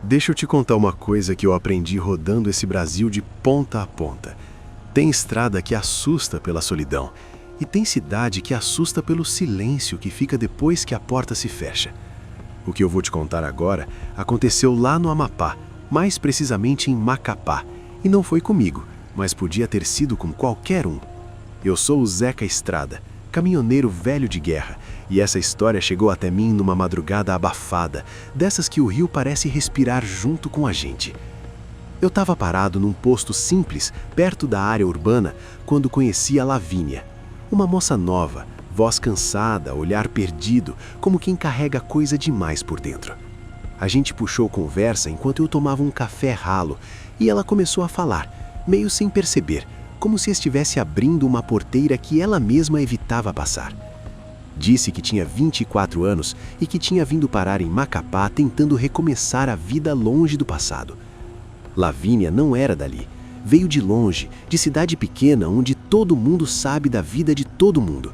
Deixa eu te contar uma coisa que eu aprendi rodando esse Brasil de ponta a ponta. Tem estrada que assusta pela solidão, e tem cidade que assusta pelo silêncio que fica depois que a porta se fecha. O que eu vou te contar agora aconteceu lá no Amapá, mais precisamente em Macapá, e não foi comigo, mas podia ter sido com qualquer um. Eu sou o Zeca Estrada, caminhoneiro velho de guerra, e essa história chegou até mim numa madrugada abafada, dessas que o rio parece respirar junto com a gente. Eu estava parado num posto simples, perto da área urbana, quando conheci a Lavínia. Uma moça nova, voz cansada, olhar perdido, como quem carrega coisa demais por dentro. A gente puxou conversa enquanto eu tomava um café ralo, e ela começou a falar, meio sem perceber, como se estivesse abrindo uma porteira que ela mesma evitava passar. Disse que tinha 24 anos e que tinha vindo parar em Macapá tentando recomeçar a vida longe do passado. Lavínia não era dali. Veio de longe, de cidade pequena onde todo mundo sabe da vida de todo mundo.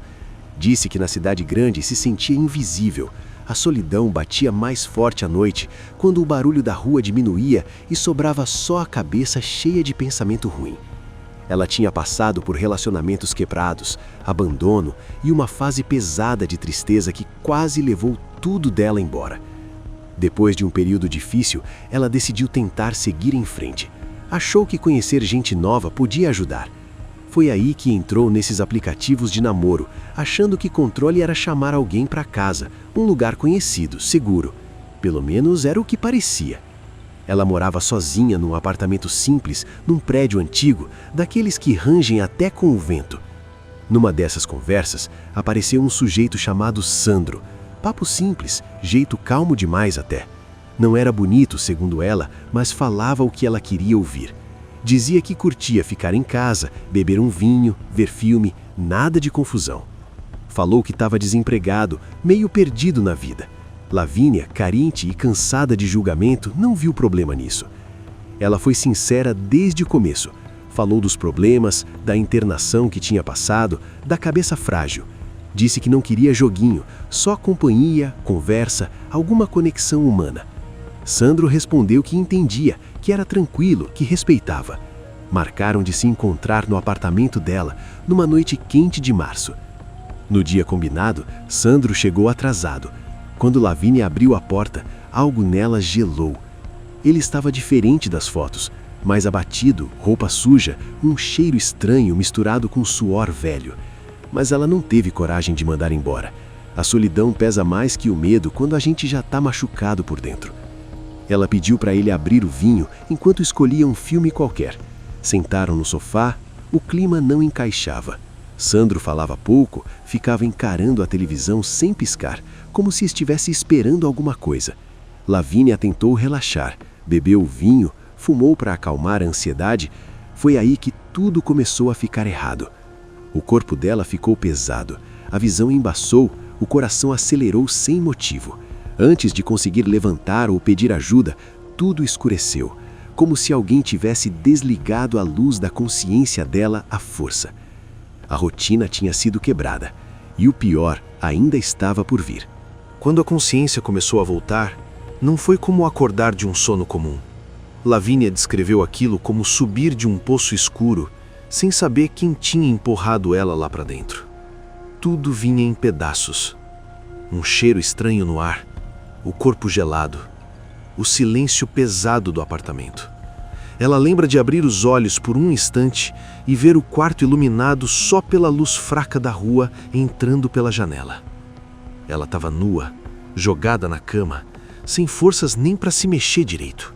Disse que na cidade grande se sentia invisível. A solidão batia mais forte à noite, quando o barulho da rua diminuía e sobrava só a cabeça cheia de pensamento ruim. Ela tinha passado por relacionamentos quebrados, abandono e uma fase pesada de tristeza que quase levou tudo dela embora. Depois de um período difícil, ela decidiu tentar seguir em frente. Achou que conhecer gente nova podia ajudar. Foi aí que entrou nesses aplicativos de namoro, achando que controle era chamar alguém para casa, um lugar conhecido, seguro. Pelo menos era o que parecia. Ela morava sozinha num apartamento simples, num prédio antigo, daqueles que rangem até com o vento. Numa dessas conversas, apareceu um sujeito chamado Sandro. Papo simples, jeito calmo demais até. Não era bonito, segundo ela, mas falava o que ela queria ouvir. Dizia que curtia ficar em casa, beber um vinho, ver filme, nada de confusão. Falou que estava desempregado, meio perdido na vida. Lavínia, carente e cansada de julgamento, não viu problema nisso. Ela foi sincera desde o começo. Falou dos problemas, da internação que tinha passado, da cabeça frágil. Disse que não queria joguinho, só companhia, conversa, alguma conexão humana. Sandro respondeu que entendia, que era tranquilo, que respeitava. Marcaram de se encontrar no apartamento dela, numa noite quente de março. No dia combinado, Sandro chegou atrasado. Quando Lavínia abriu a porta, algo nela gelou. Ele estava diferente das fotos, mais abatido, roupa suja, um cheiro estranho misturado com suor velho. Mas ela não teve coragem de mandar embora. A solidão pesa mais que o medo quando a gente já está machucado por dentro. Ela pediu para ele abrir o vinho enquanto escolhia um filme qualquer. Sentaram no sofá, o clima não encaixava. Sandro falava pouco, ficava encarando a televisão sem piscar, como se estivesse esperando alguma coisa. Lavínia tentou relaxar, bebeu o vinho, fumou para acalmar a ansiedade. Foi aí que tudo começou a ficar errado. O corpo dela ficou pesado, a visão embaçou, o coração acelerou sem motivo. Antes de conseguir levantar ou pedir ajuda, tudo escureceu, como se alguém tivesse desligado a luz da consciência dela à força. A rotina tinha sido quebrada, e o pior ainda estava por vir. Quando a consciência começou a voltar, não foi como acordar de um sono comum. Lavínia descreveu aquilo como subir de um poço escuro, sem saber quem tinha empurrado ela lá para dentro. Tudo vinha em pedaços. Um cheiro estranho no ar, o corpo gelado, o silêncio pesado do apartamento. Ela lembra de abrir os olhos por um instante e ver o quarto iluminado só pela luz fraca da rua entrando pela janela. Ela estava nua, jogada na cama, sem forças nem para se mexer direito.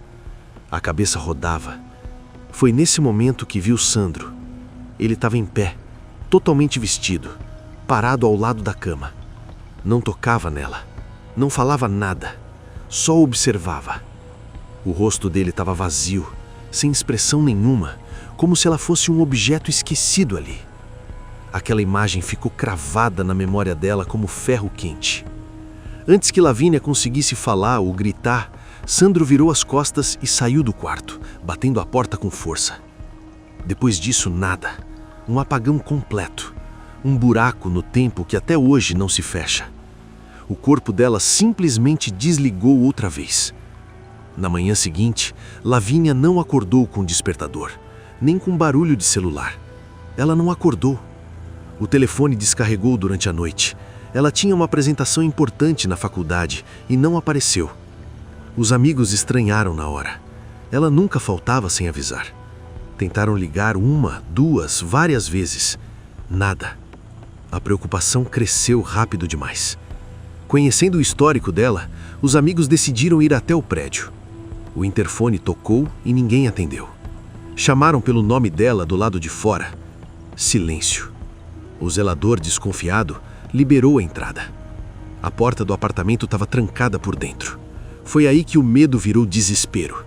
A cabeça rodava. Foi nesse momento que viu Sandro. Ele estava em pé, totalmente vestido, parado ao lado da cama. Não tocava nela, não falava nada, só observava. O rosto dele estava vazio, sem expressão nenhuma, como se ela fosse um objeto esquecido ali. Aquela imagem ficou cravada na memória dela como ferro quente. Antes que Lavínia conseguisse falar ou gritar, Sandro virou as costas e saiu do quarto, batendo a porta com força. Depois disso, nada. Um apagão completo. Um buraco no tempo que até hoje não se fecha. O corpo dela simplesmente desligou outra vez. Na manhã seguinte, Lavínia não acordou com despertador, nem com barulho de celular. Ela não acordou. O telefone descarregou durante a noite. Ela tinha uma apresentação importante na faculdade e não apareceu. Os amigos estranharam na hora. Ela nunca faltava sem avisar. Tentaram ligar uma, duas, várias vezes. Nada. A preocupação cresceu rápido demais. Conhecendo o histórico dela, os amigos decidiram ir até o prédio. O interfone tocou e ninguém atendeu. Chamaram pelo nome dela do lado de fora. Silêncio. O zelador, desconfiado, liberou a entrada. A porta do apartamento estava trancada por dentro. Foi aí que o medo virou desespero.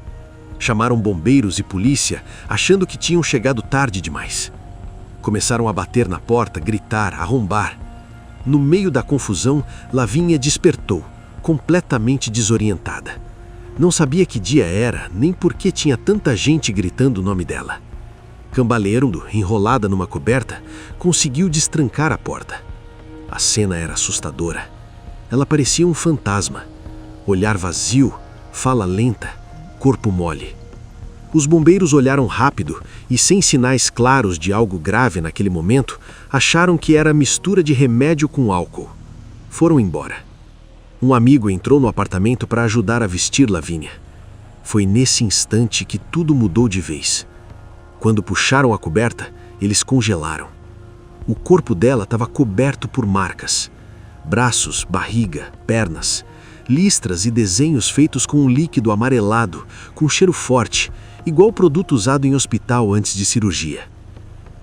Chamaram bombeiros e polícia, achando que tinham chegado tarde demais. Começaram a bater na porta, gritar, arrombar. No meio da confusão, Lavínia despertou, completamente desorientada. Não sabia que dia era, nem por que tinha tanta gente gritando o nome dela. Cambaleando, enrolada numa coberta, conseguiu destrancar a porta. A cena era assustadora. Ela parecia um fantasma. Olhar vazio, fala lenta, corpo mole. Os bombeiros olharam rápido e, sem sinais claros de algo grave naquele momento, acharam que era mistura de remédio com álcool. Foram embora. Um amigo entrou no apartamento para ajudar a vestir Lavínia. Foi nesse instante que tudo mudou de vez. Quando puxaram a coberta, eles congelaram. O corpo dela estava coberto por marcas. Braços, barriga, pernas, listras e desenhos feitos com um líquido amarelado, com cheiro forte, igual produto usado em hospital antes de cirurgia.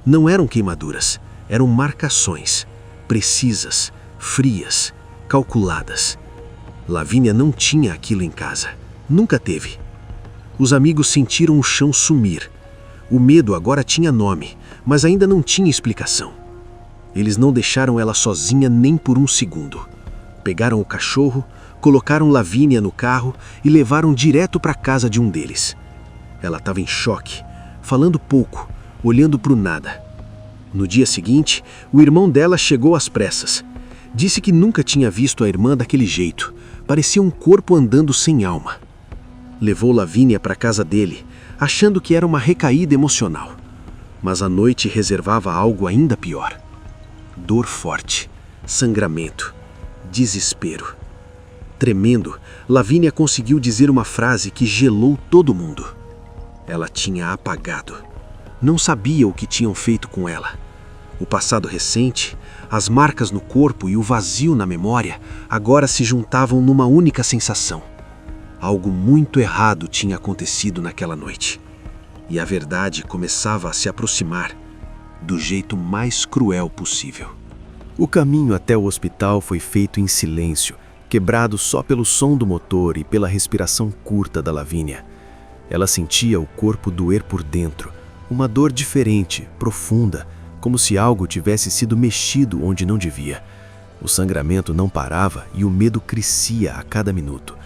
Não eram queimaduras, eram marcações, precisas, frias, calculadas. Lavínia não tinha aquilo em casa, nunca teve. Os amigos sentiram o chão sumir. O medo agora tinha nome, mas ainda não tinha explicação. Eles não deixaram ela sozinha nem por um segundo. Pegaram o cachorro, colocaram Lavínia no carro e levaram direto para a casa de um deles. Ela estava em choque, falando pouco, olhando para o nada. No dia seguinte, o irmão dela chegou às pressas. Disse que nunca tinha visto a irmã daquele jeito. Parecia um corpo andando sem alma. Levou Lavínia para a casa dele, achando que era uma recaída emocional. Mas a noite reservava algo ainda pior. Dor forte, sangramento, desespero. Tremendo, Lavínia conseguiu dizer uma frase que gelou todo mundo. Ela tinha apagado. Não sabia o que tinham feito com ela. O passado recente, as marcas no corpo e o vazio na memória agora se juntavam numa única sensação. Algo muito errado tinha acontecido naquela noite. E a verdade começava a se aproximar do jeito mais cruel possível. O caminho até o hospital foi feito em silêncio, quebrado só pelo som do motor e pela respiração curta da Lavínia. Ela sentia o corpo doer por dentro, uma dor diferente, profunda, como se algo tivesse sido mexido onde não devia. O sangramento não parava e o medo crescia a cada minuto.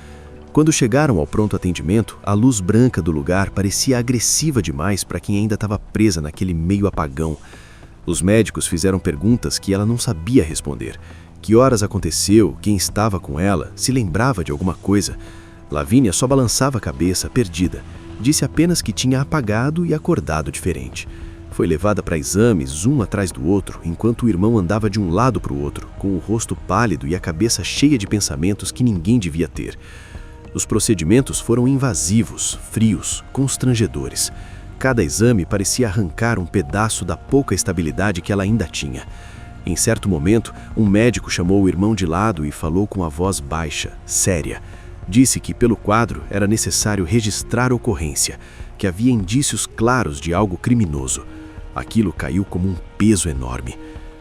Quando chegaram ao pronto atendimento, a luz branca do lugar parecia agressiva demais para quem ainda estava presa naquele meio apagão. Os médicos fizeram perguntas que ela não sabia responder. Que horas aconteceu, quem estava com ela, se lembrava de alguma coisa. Lavínia só balançava a cabeça, perdida. Disse apenas que tinha apagado e acordado diferente. Foi levada para exames, um atrás do outro, enquanto o irmão andava de um lado para o outro, com o rosto pálido e a cabeça cheia de pensamentos que ninguém devia ter. Os procedimentos foram invasivos, frios, constrangedores. Cada exame parecia arrancar um pedaço da pouca estabilidade que ela ainda tinha. Em certo momento, um médico chamou o irmão de lado e falou com a voz baixa, séria. Disse que, pelo quadro, era necessário registrar a ocorrência, que havia indícios claros de algo criminoso. Aquilo caiu como um peso enorme.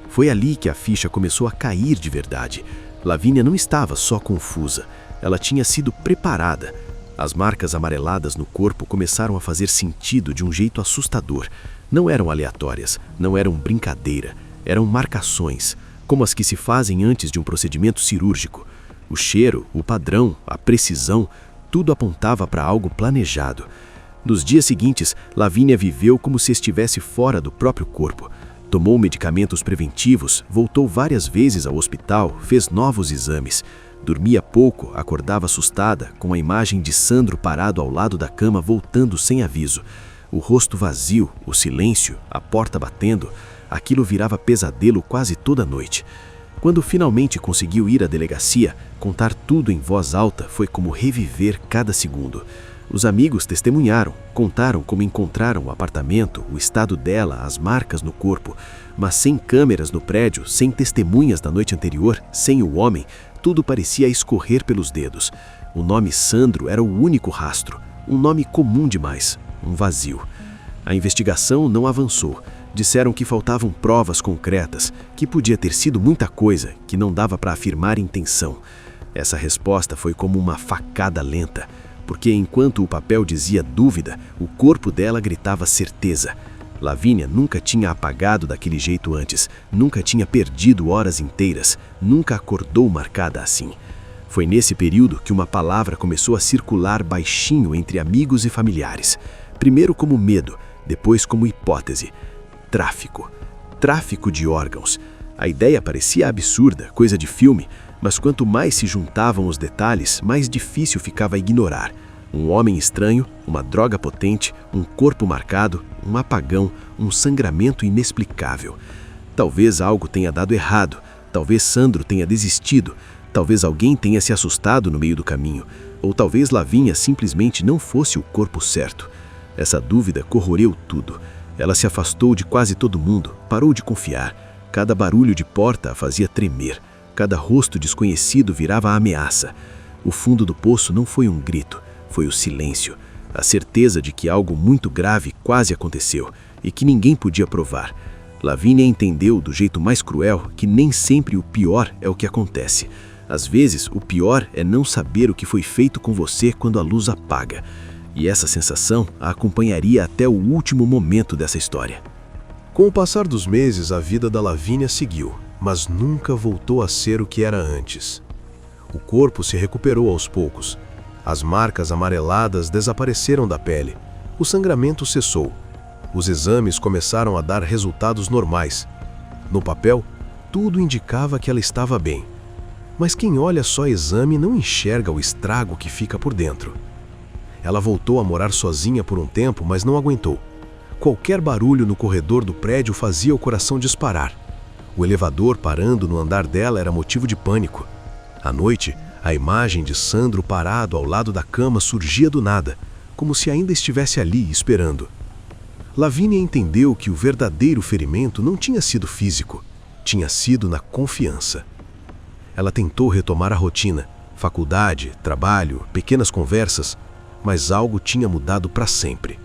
Foi ali que a ficha começou a cair de verdade. Lavínia não estava só confusa. Ela tinha sido preparada. As marcas amareladas no corpo começaram a fazer sentido de um jeito assustador. Não eram aleatórias, não eram brincadeira. Eram marcações, como as que se fazem antes de um procedimento cirúrgico. O cheiro, o padrão, a precisão, tudo apontava para algo planejado. Nos dias seguintes, Lavínia viveu como se estivesse fora do próprio corpo. Tomou medicamentos preventivos, voltou várias vezes ao hospital, fez novos exames. Dormia pouco, acordava assustada, com a imagem de Sandro parado ao lado da cama voltando sem aviso. O rosto vazio, o silêncio, a porta batendo, aquilo virava pesadelo quase toda noite. Quando finalmente conseguiu ir à delegacia, contar tudo em voz alta foi como reviver cada segundo. Os amigos testemunharam, contaram como encontraram o apartamento, o estado dela, as marcas no corpo, mas sem câmeras no prédio, sem testemunhas da noite anterior, sem o homem, tudo parecia escorrer pelos dedos. O nome Sandro era o único rastro, um nome comum demais, um vazio. A investigação não avançou. Disseram que faltavam provas concretas, que podia ter sido muita coisa, que não dava para afirmar intenção. Essa resposta foi como uma facada lenta, porque enquanto o papel dizia dúvida, o corpo dela gritava certeza. Lavínia nunca tinha apagado daquele jeito antes, nunca tinha perdido horas inteiras, nunca acordou marcada assim. Foi nesse período que uma palavra começou a circular baixinho entre amigos e familiares. Primeiro como medo, depois como hipótese. Tráfico. Tráfico de órgãos. A ideia parecia absurda, coisa de filme, mas quanto mais se juntavam os detalhes, mais difícil ficava ignorar. Um homem estranho, uma droga potente, um corpo marcado, um apagão, um sangramento inexplicável. Talvez algo tenha dado errado, talvez Sandro tenha desistido, talvez alguém tenha se assustado no meio do caminho, ou talvez Lavínia simplesmente não fosse o corpo certo. Essa dúvida corroeu tudo. Ela se afastou de quase todo mundo, parou de confiar. Cada barulho de porta a fazia tremer. Cada rosto desconhecido virava ameaça. O fundo do poço não foi um grito, foi o silêncio. A certeza de que algo muito grave quase aconteceu e que ninguém podia provar. Lavínia entendeu do jeito mais cruel que nem sempre o pior é o que acontece. Às vezes, o pior é não saber o que foi feito com você quando a luz apaga. E essa sensação a acompanharia até o último momento dessa história. Com o passar dos meses, a vida da Lavínia seguiu, mas nunca voltou a ser o que era antes. O corpo se recuperou aos poucos. As marcas amareladas desapareceram da pele. O sangramento cessou. Os exames começaram a dar resultados normais. No papel, tudo indicava que ela estava bem. Mas quem olha só exame não enxerga o estrago que fica por dentro. Ela voltou a morar sozinha por um tempo, mas não aguentou. Qualquer barulho no corredor do prédio fazia o coração disparar. O elevador parando no andar dela era motivo de pânico. À noite, a imagem de Sandro parado ao lado da cama surgia do nada, como se ainda estivesse ali esperando. Lavínia entendeu que o verdadeiro ferimento não tinha sido físico, tinha sido na confiança. Ela tentou retomar a rotina, faculdade, trabalho, pequenas conversas, mas algo tinha mudado para sempre.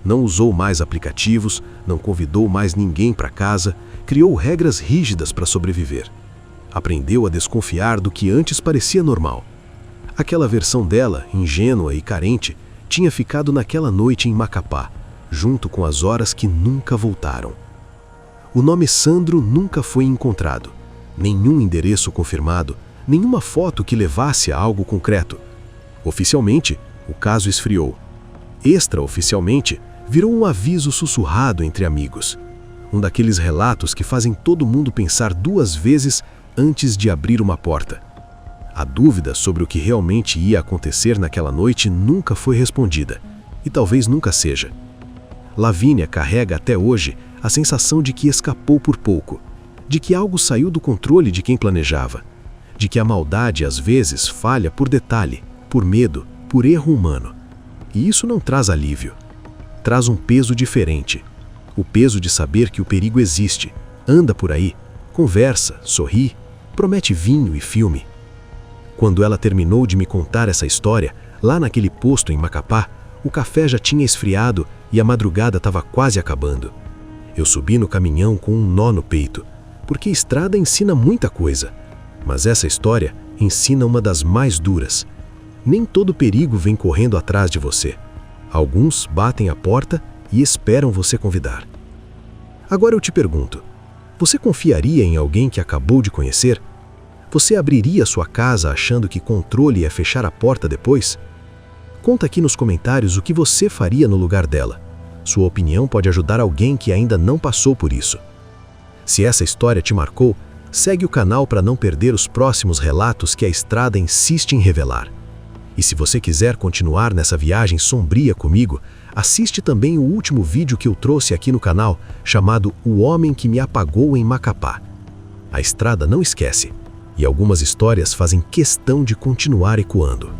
Não usou mais aplicativos, não convidou mais ninguém para casa, criou regras rígidas para sobreviver. Aprendeu a desconfiar do que antes parecia normal. Aquela versão dela, ingênua e carente, tinha ficado naquela noite em Macapá, junto com as horas que nunca voltaram. O nome Sandro nunca foi encontrado. Nenhum endereço confirmado, nenhuma foto que levasse a algo concreto. Oficialmente, o caso esfriou. Extraoficialmente, virou um aviso sussurrado entre amigos. Um daqueles relatos que fazem todo mundo pensar duas vezes antes de abrir uma porta. A dúvida sobre o que realmente ia acontecer naquela noite nunca foi respondida, e talvez nunca seja. Lavínia carrega até hoje a sensação de que escapou por pouco, de que algo saiu do controle de quem planejava, de que a maldade às vezes falha por detalhe, por medo, por erro humano. E isso não traz alívio. Traz um peso diferente. O peso de saber que o perigo existe, anda por aí, conversa, sorri, promete vinho e filme. Quando ela terminou de me contar essa história, lá naquele posto em Macapá, o café já tinha esfriado e a madrugada estava quase acabando. Eu subi no caminhão com um nó no peito, porque estrada ensina muita coisa, mas essa história ensina uma das mais duras. Nem todo perigo vem correndo atrás de você. Alguns batem a porta e esperam você convidar. Agora eu te pergunto, você confiaria em alguém que acabou de conhecer? Você abriria sua casa achando que controle é fechar a porta depois? Conta aqui nos comentários o que você faria no lugar dela. Sua opinião pode ajudar alguém que ainda não passou por isso. Se essa história te marcou, segue o canal para não perder os próximos relatos que a estrada insiste em revelar. E se você quiser continuar nessa viagem sombria comigo, assiste também o último vídeo que eu trouxe aqui no canal, chamado O Homem que Me Apagou em Macapá. A estrada não esquece, e algumas histórias fazem questão de continuar ecoando.